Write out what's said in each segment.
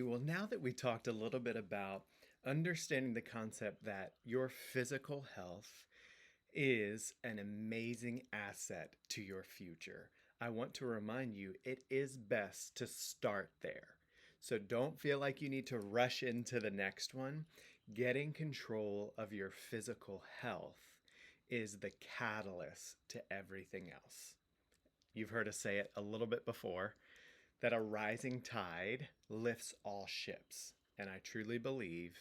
Well, now that we talked a little bit about understanding the concept that your physical health is an amazing asset to your future, I want to remind you it is best to start there. So don't feel like you need to rush into the next one. Getting control of your physical health is the catalyst to everything else. You've heard us say it a little bit before that a rising tide lifts all ships. And I truly believe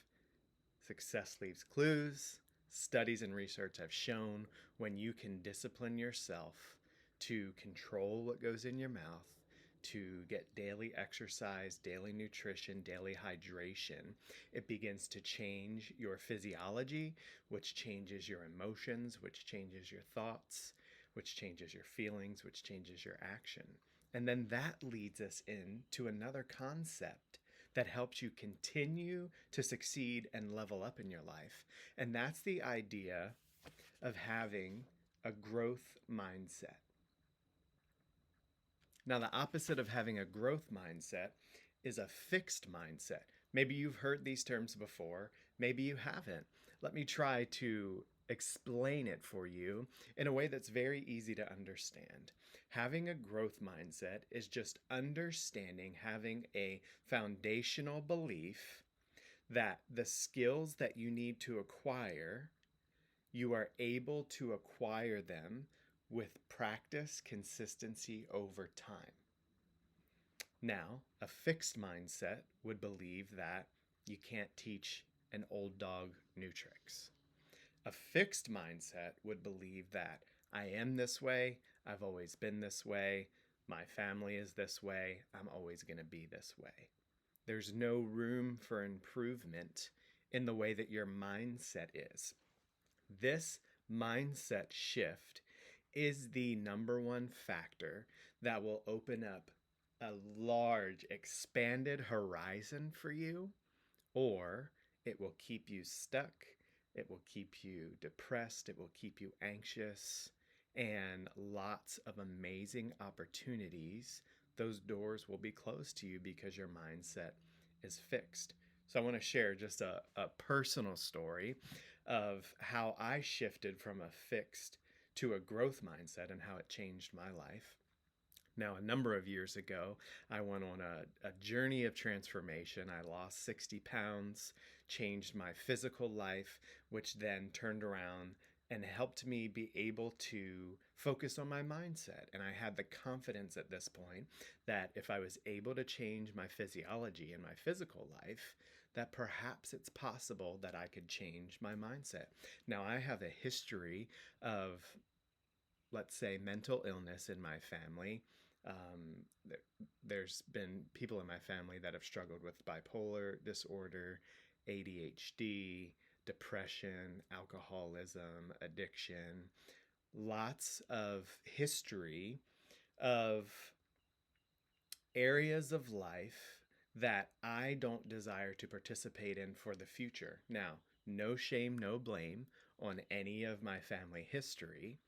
success leaves clues. Studies and research have shown when you can discipline yourself to control what goes in your mouth, to get daily exercise, daily nutrition, daily hydration, it begins to change your physiology, which changes your emotions, which changes your thoughts, which changes your feelings, which changes your action. And then that leads us into another concept that helps you continue to succeed and level up in your life. And that's the idea of having a growth mindset. Now, the opposite of having a growth mindset is a fixed mindset. Maybe you've heard these terms before, maybe you haven't. Let me try to explain it for you in a way that's very easy to understand. Having a growth mindset is just understanding, having a foundational belief that the skills that you need to acquire, you are able to acquire them with practice, consistency over time. Now, a fixed mindset would believe that you can't teach an old dog new tricks. A fixed mindset would believe that I am this way, I've always been this way, my family is this way, I'm always going to be this way. There's no room for improvement in the way that your mindset is. This mindset shift is the number one factor that will open up a large, expanded horizon for you, or it will keep you stuck, it will keep you depressed, it will keep you anxious, and lots of amazing opportunities. Those doors will be closed to you because your mindset is fixed. So, I want to share just a personal story of how I shifted from a fixed to a growth mindset and how it changed my life. Now, a number of years ago, I went on a journey of transformation. I lost 60 pounds, changed my physical life, which then turned around and helped me be able to focus on my mindset. And I had the confidence at this point that if I was able to change my physiology and my physical life, that perhaps it's possible that I could change my mindset. Now, I have a history of, let's say, mental illness in my family. There's been people in my family that have struggled with bipolar disorder, ADHD, depression, alcoholism, addiction, lots of history of areas of life that I don't desire to participate in for the future. Now, no shame, no blame on any of my family history.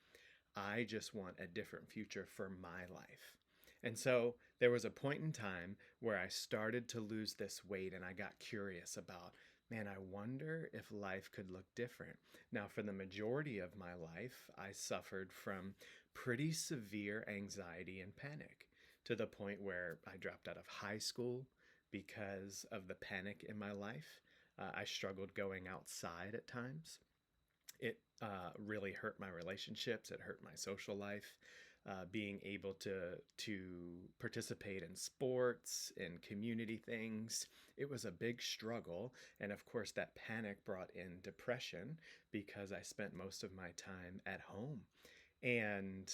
I just want a different future for my life. And so there was a point in time where I started to lose this weight and I got curious about, man, I wonder if life could look different. Now, for the majority of my life, I suffered from pretty severe anxiety and panic to the point where I dropped out of high school because of the panic in my life. I struggled going outside at times. It really hurt my relationships. It hurt my social life. Being able to participate in sports and community things, it was a big struggle. And of course, that panic brought in depression because I spent most of my time at home. And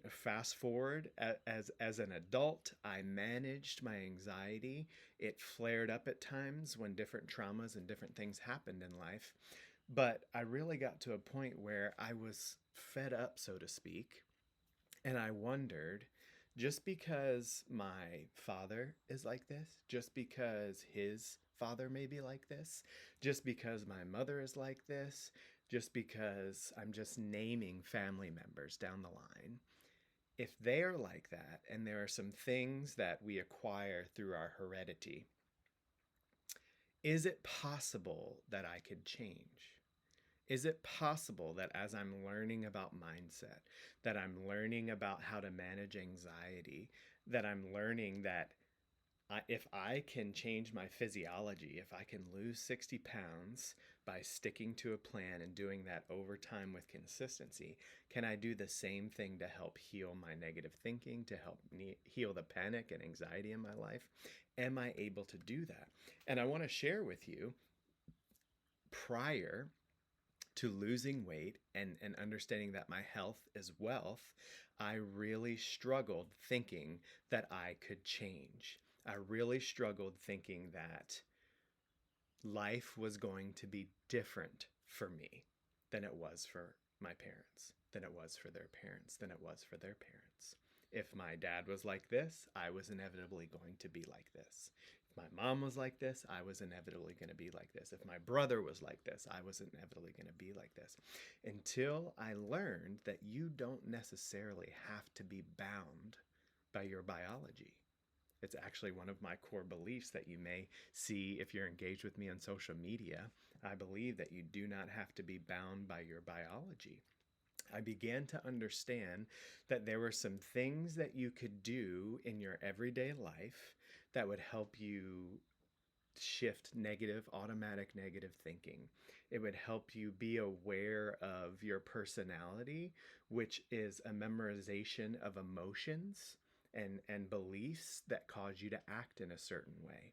fast forward, as an adult, I managed my anxiety. It flared up at times when different traumas and different things happened in life. But I really got to a point where I was fed up, so to speak. And I wondered, just because my father is like this, just because his father may be like this, just because my mother is like this, just because I'm just naming family members down the line, if they are like that, and there are some things that we acquire through our heredity, is it possible that I could change? Is it possible that as I'm learning about mindset, that I'm learning about how to manage anxiety, that I'm learning that if I can change my physiology, if I can lose 60 pounds by sticking to a plan and doing that over time with consistency, can I do the same thing to help heal my negative thinking, to help heal the panic and anxiety in my life? Am I able to do that? And I want to share with you, prior to losing weight and understanding that my health is wealth, I really struggled thinking that I could change. I really struggled thinking that life was going to be different for me than it was for my parents, than it was for their parents, than it was for their parents. If my dad was like this, I was inevitably going to be like this. If my mom was like this, I was inevitably going to be like this. If my brother was like this, I was inevitably going to be like this. Until I learned that you don't necessarily have to be bound by your biology. It's actually one of my core beliefs that you may see if you're engaged with me on social media. I believe that you do not have to be bound by your biology. I began to understand that there were some things that you could do in your everyday life that would help you shift automatic negative thinking. It would help you be aware of your personality, which is a memorization of emotions and beliefs that cause you to act in a certain way.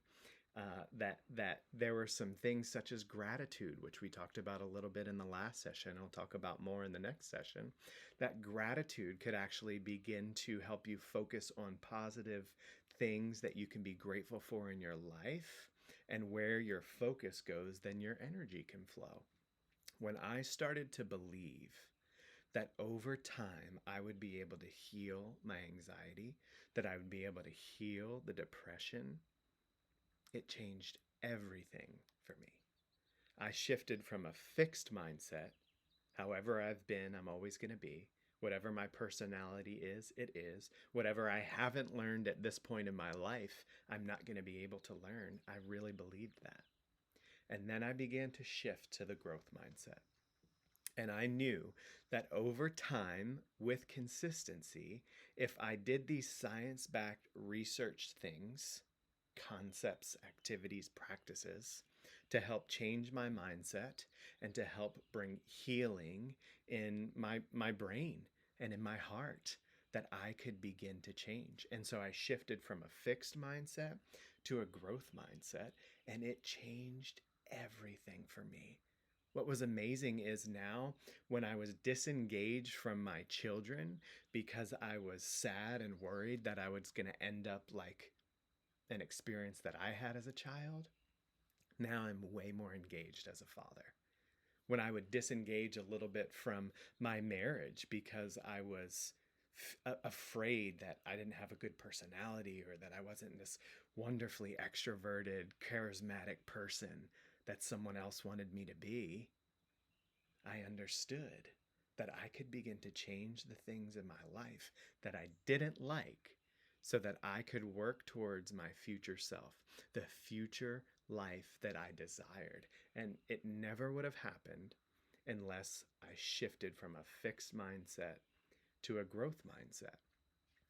That there were some things such as gratitude, which we talked about a little bit in the last session. I'll talk about more in the next session. That gratitude could actually begin to help you focus on positive things that you can be grateful for in your life. And where your focus goes, then your energy can flow. When I started to believe that over time I would be able to heal my anxiety, that I would be able to heal the depression, it changed everything for me. I shifted from a fixed mindset, however I've been, I'm always going to be. Whatever my personality is, it is. Whatever I haven't learned at this point in my life, I'm not going to be able to learn. I really believed that. And then I began to shift to the growth mindset. And I knew that over time, with consistency, if I did these science backed research things, concepts, activities, practices, to help change my mindset and to help bring healing in my brain and in my heart, that I could begin to change. And so I shifted from a fixed mindset to a growth mindset, and it changed everything for me. What was amazing is now, when I was disengaged from my children because I was sad and worried that I was going to end up like an experience that I had as a child, now I'm way more engaged as a father. When I would disengage a little bit from my marriage because I was afraid that I didn't have a good personality, or that I wasn't this wonderfully extroverted, charismatic person that someone else wanted me to be, I understood that I could begin to change the things in my life that I didn't like, so that I could work towards my future self, the future life that I desired. And it never would have happened unless I shifted from a fixed mindset to a growth mindset.